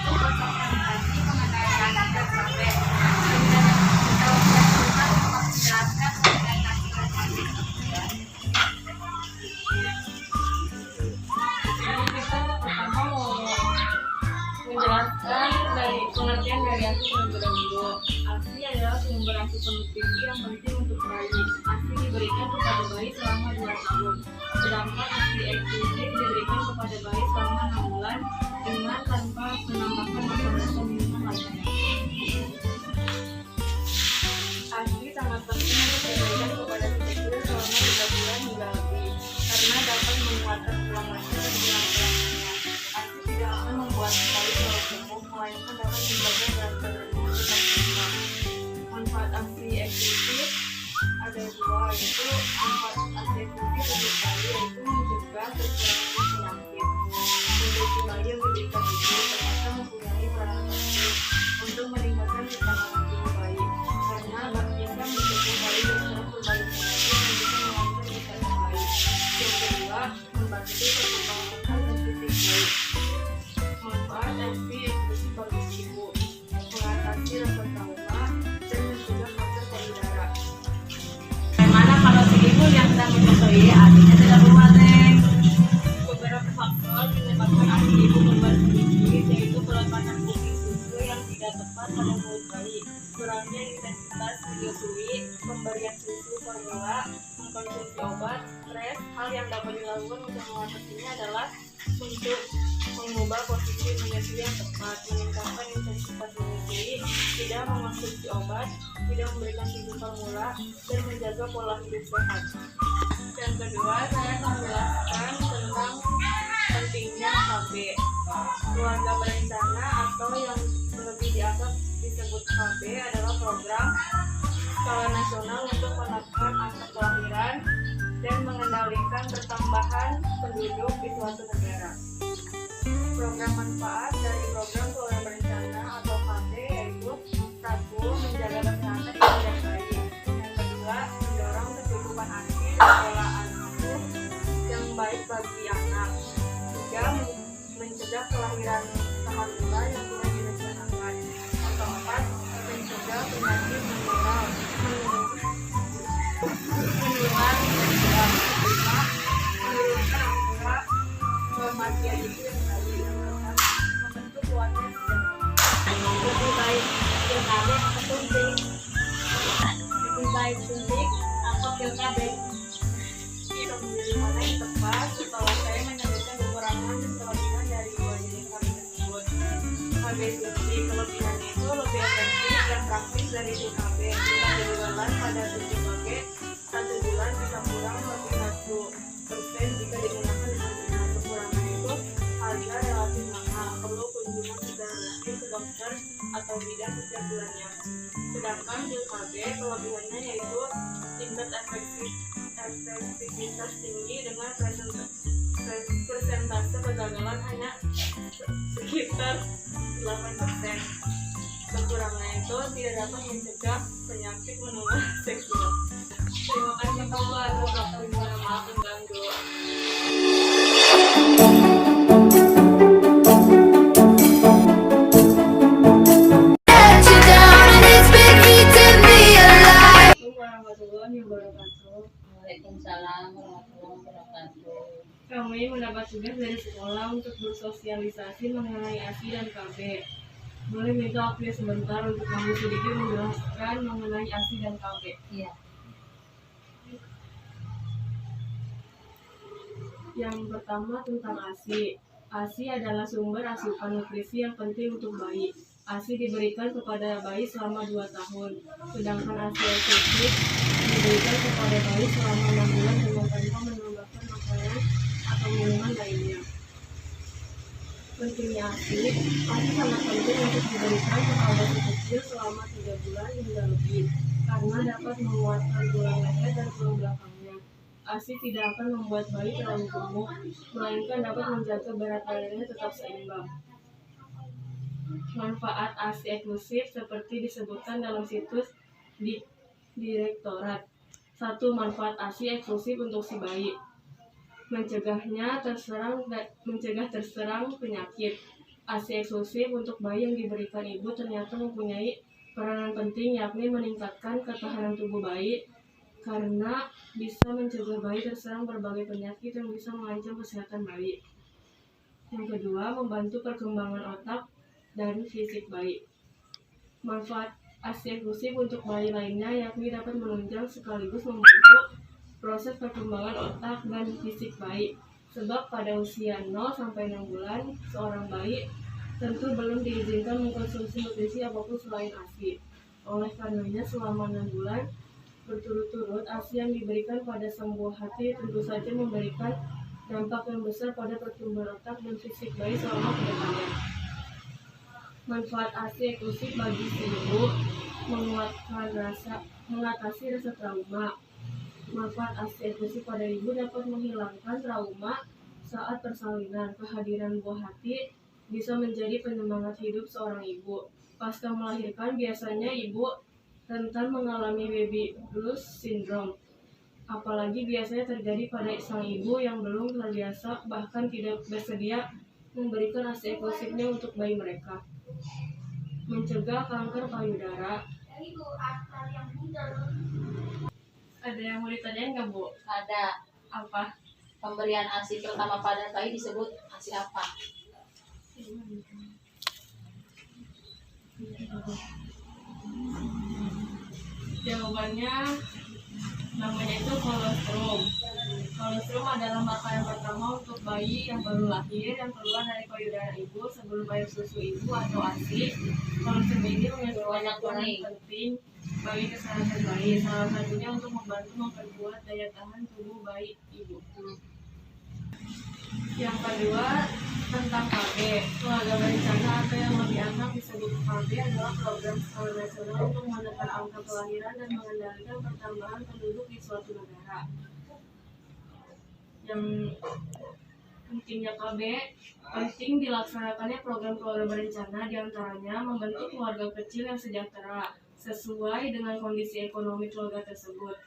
untuk bersosialisasi mengenai ASI dan KB. Kemudian kita menjelaskan mengenai ASI dan KB. Kita pertama mau menjelaskan dari pengertian dari ASI terlebih dahulu. ASI adalah sumber ASI nutrisi yang penting untuk bayi. ASI diberikan kepada bayi selama 2 tahun. Sedangkan ASI eksklusif diberikan kepada bayi selama 6 bulan dengan tanpa penambahan makanan atau minuman lainnya. ASI sangat penting untuk diberikan kepada si kecil selama 3 bulan hingga lebih karena dapat menguatkan tulang leher dan tulang belakangnya. ASI tidak akan membuat bayi terlalu gemuk, melainkan dapat menjaga berat badannya tetap seimbang. Manfaat ASI eksklusif ada 2, yaitu manfaat ASI eksklusif untuk bayi yaitu mencegah terserangnya penyakit. Untuk si bayi yang diberikan itu ternyata mempunyai peranan penting untuk meningkatkan ketahanan tubuh bayi karena bisa mencegah bayi berserang berbagai penyakit dan bisa mengancam kesehatan bayi. Yang kedua, membantu perkembangan otak dan fisik bayi. Manfaat ASI eksklusif bagi ibu mengatasi rasa trauma dan mencegah kanker payudara. Bagaimana kalau si ibu yang sedang menyusui artinya tidak berwarna? Beberapa faktor menyebabkan ASI ibu kembar sedikit, yaitu peletakan kuping susu yang tidak tepat pada mulut bayi, kurangnya intensitas menyusui, pemberian susu formula, mengkonsumsi obat, stres. Hal yang dapat dilakukan untuk mengatasinya adalah untuk mengubah posisi menyusui yang tepat, meningkatkan intensitas menyusui, tidak mengonsumsi obat, tidak memberikan susu formula, dan menjaga pola hidup sehat. Yang kedua, saya akan menjelaskan tentang pentingnya KB. Keluarga berencana atau yang lebih dianggap disebut KB adalah program skala nasional untuk menekan angka kelahiran dan mengendalikan pertambahan penduduk di suatu negara. Program manfaat dari program keluarga berencana atau KB yaitu 1. Menjaga kesehatan ibu dan bayi. Yang kedua, mendorong kecukupan ASI dan pola asuh yang baik bagi anak. 3. Mencegah kelahiran hamil yang tidak direncanakan. Yang keempat, mencegah penyakit menular seksual. 5. Menurunkan angka kematian ibu dan bayi. Yang keenam, membentuk keluarga yang sejahtera. Lebih baik pilkada atau suntik? Lebih baik suntik atau pilkada? Kita memilih mana yang tepat. Setelah saya menyebutkan kekurangan dan kelebihan dari dua jenis KB tersebut. KB suntik kelebihannya itu lebih efektif dan praktis dari KB. Tingkat kehamilan pada suntik KB 1 bulan bisa kurang lebih 1% jika digunakan dengan benar. Kekurangan itu harga relatif mahal, perlu kunjungan secara rutin ke dokter atau bidan setiap bulannya. Sedangkan pil KB kelebihannya yaitu tingkat efektivitas tinggi dengan persentase kegagalan hanya sekitar 8%. Kekurangannya itu tidak dapat mencegah penyakit menular seksual. Terima kasih Bapak atas waktunya, maaf mengganggu. Waalaikumsalam warahmatullahi wabarakatuh. Kami mendapat tugas dari sekolah untuk bersosialisasi mengenai ASI dan KB. Boleh minta waktu sebentar untuk kami sedikit menjelaskan mengenai ASI dan KB? Iya. Yang pertama tentang ASI. ASI adalah sumber asupan nutrisi yang penting untuk bayi. ASI diberikan kepada bayi selama 2 tahun, sedangkan ASI eksklusif diberikan kepada bayi selama 6 bulan dengan tanpa menambahkan makanan atau minuman lainnya. Pentingnya ASI sangat penting untuk diberikan kepada si kecil selama 3 bulan hingga lebih, karena dapat menguatkan tulang leher dan tulang belakangnya. ASI tidak akan membuat bayi terlalu gemuk, melainkan dapat menjaga berat badannya tetap seimbang. Manfaat ASI eksklusif seperti disebutkan dalam situs di Direktorat. 1. Manfaat ASI eksklusif untuk si bayi. Mencegah terserang penyakit. ASI eksklusif untuk bayi yang diberikan ibu ternyata mempunyai peranan penting, yakni meningkatkan ketahanan tubuh bayi karena bisa mencegah bayi terserang berbagai penyakit yang bisa mengancam kesehatan bayi. Yang kedua, membantu perkembangan otak dan fisik bayi. Manfaat ASI eksklusif untuk bayi lainnya yakni dapat menunjang sekaligus membantu proses perkembangan otak dan fisik bayi. Sebab pada usia 0-6 bulan, seorang bayi tentu belum diizinkan mengkonsumsi nutrisi apapun selain ASI. Oleh karenanya, selama 6 bulan berturut-turut, ASI yang diberikan pada sang buah hati tentu saja memberikan dampak yang besar pada pertumbuhan otak dan fisik bayi selama kedepannya. Manfaat ASI eksklusif bagi si ibu: mengatasi rasa trauma. Manfaat ASI eksklusif pada ibu dapat menghilangkan trauma saat persalinan. Kehadiran buah hati bisa menjadi penyemangat hidup seorang ibu. Pasca melahirkan, biasanya ibu rentan mengalami baby blues syndrome. Apalagi biasanya terjadi pada sang ibu yang belum terbiasa bahkan tidak bersedia memberikan ASI eksklusifnya untuk bayi mereka. Mencegah kanker payudara. Ada yang mau ditanyain nggak, Bu? Ada. Apa? Pemberian ASI pertama pada bayi disebut ASI apa? Jawabannya namanya itu kolostrum. Kolostrum adalah makanan pertama untuk bayi yang baru lahir yang keluar dari payudara ibu sebelum air susu ibu atau ASI. Kolostrum ini memiliki banyak peran penting bagi kesehatan bayi. Salah satunya untuk membantu memperkuat daya tahan tubuh bayi ibu. Yang kedua, tentang KB. Keluarga berencana atau yang lebih akrab disebut KB adalah program skala nasional untuk menekan angka kelahiran dan mengendalikan pertambahan penduduk di suatu negara. Yang pentingnya KB, penting dilaksanakannya program keluarga berencana diantaranya membentuk keluarga kecil yang sejahtera sesuai dengan kondisi ekonomi keluarga tersebut,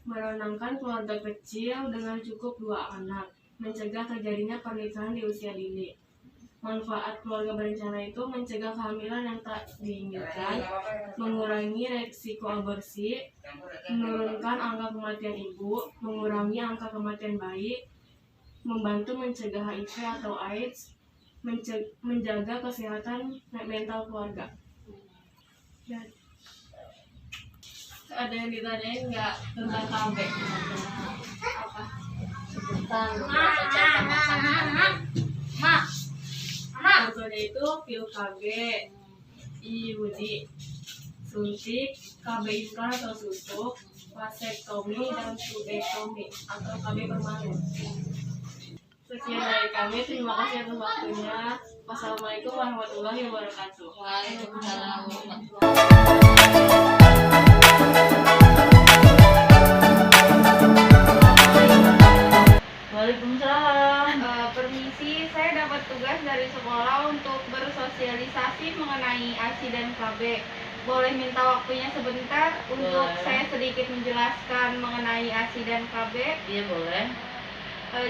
menanamkan keluarga kecil dengan cukup 2 anak, mencegah terjadinya pernikahan di usia dini. Manfaat keluarga berencana itu mencegah kehamilan yang tak diinginkan, mengurangi resiko aborsi, menurunkan angka kematian ibu, mengurangi angka kematian bayi, membantu mencegah HIV atau AIDS, menjaga kesehatan mental keluarga. Dan ada yang ditanyain nggak tentang KB? Apa? Sebutkan beberapa contoh makanan. Contohnya itu pil KB, IUD, suntik, KB implan atau susuk, vasektomi, dan tubektomi atau KB permanen. Sekian dari kami, terima kasih atas waktunya. Wassalamualaikum warahmatullahi wabarakatuh. Waalaikumsalam warahmatullahi Waalaikumsalam. Permisi, saya dapat tugas dari sekolah untuk bersosialisasi mengenai ASI dan KB. Boleh minta waktunya sebentar untuk Boleh. saya sedikit menjelaskan mengenai ASI dan KB? Iya boleh.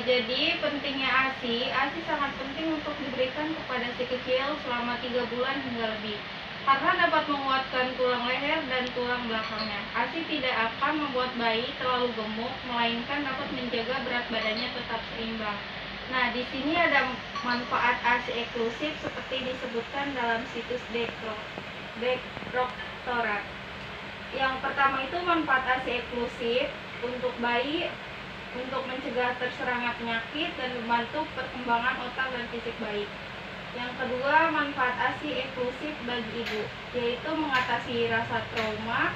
Jadi pentingnya ASI sangat penting untuk diberikan kepada si kecil selama 3 bulan hingga lebih. Karena dapat menguatkan tulang leher dan tulang belakangnya. ASI tidak akan membuat bayi terlalu gemuk, melainkan dapat menjaga berat badannya tetap seimbang. Nah, di sini ada manfaat ASI eksklusif seperti disebutkan dalam situs Doktorat. Yang pertama itu manfaat ASI eksklusif untuk bayi untuk mencegah terserangnya penyakit dan membantu perkembangan otak dan fisik bayi. Yang kedua, manfaat ASI eksklusif bagi ibu, yaitu mengatasi rasa trauma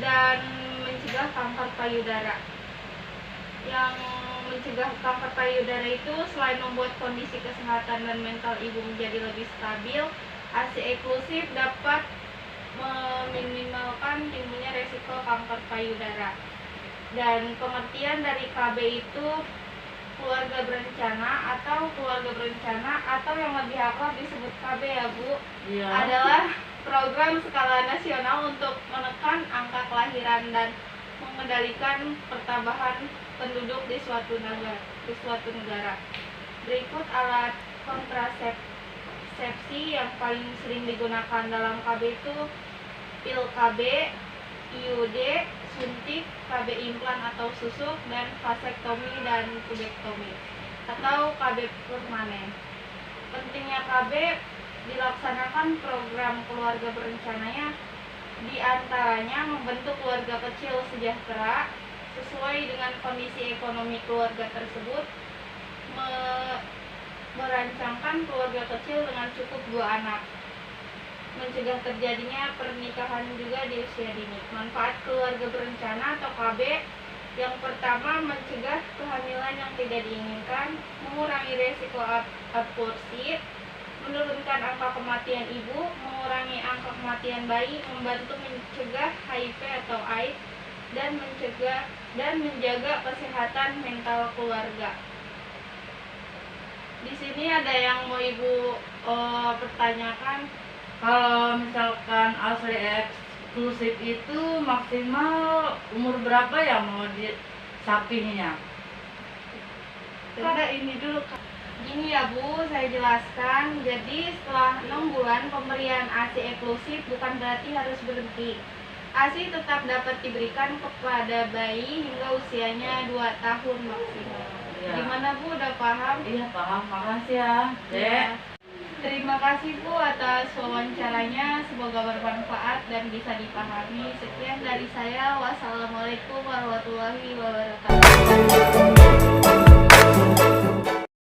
dan mencegah kanker payudara. Yang mencegah kanker payudara itu selain membuat kondisi kesehatan dan mental ibu menjadi lebih stabil, ASI eksklusif dapat meminimalkan timbulnya resiko kanker payudara. Dan pengertian dari KB itu keluarga berencana atau yang lebih akrab disebut KB ya Bu, Iya. adalah program skala nasional untuk menekan angka kelahiran dan mengendalikan pertambahan penduduk di suatu negara. Berikut alat kontrasepsi yang paling sering digunakan dalam KB itu pil KB, IUD, suntik, KB implan atau susuk, dan vasektomi dan tubektomi atau KB permanen. Pentingnya KB dilaksanakan program keluarga berencananya diantaranya membentuk keluarga kecil sejahtera sesuai dengan kondisi ekonomi keluarga tersebut, merancangkan keluarga kecil dengan cukup 2 anak, mencegah terjadinya pernikahan juga di usia dini. Manfaat keluarga berencana atau KB yang pertama, mencegah kehamilan yang tidak diinginkan, mengurangi resiko aborsi, menurunkan angka kematian ibu, mengurangi angka kematian bayi, membantu mencegah HIV atau AIDS, dan menjaga kesehatan mental keluarga. Di sini ada yang mau Ibu pertanyakan. Kalau misalkan asli eksklusif itu maksimal umur berapa ya mau disapinya? Karena ini dulu. Gini ya Bu, saya jelaskan. Jadi setelah 6 bulan pemberian ASI eksklusif bukan berarti harus berhenti. ASI tetap dapat diberikan kepada bayi hingga usianya 2 tahun maksimal. Ya. Gimana Bu, udah paham? Iya paham, makasih ya Dek. Ya. Terima kasih Bu atas wawancaranya, semoga bermanfaat dan bisa dipahami. Sekian dari saya, wassalamualaikum warahmatullahi wabarakatuh.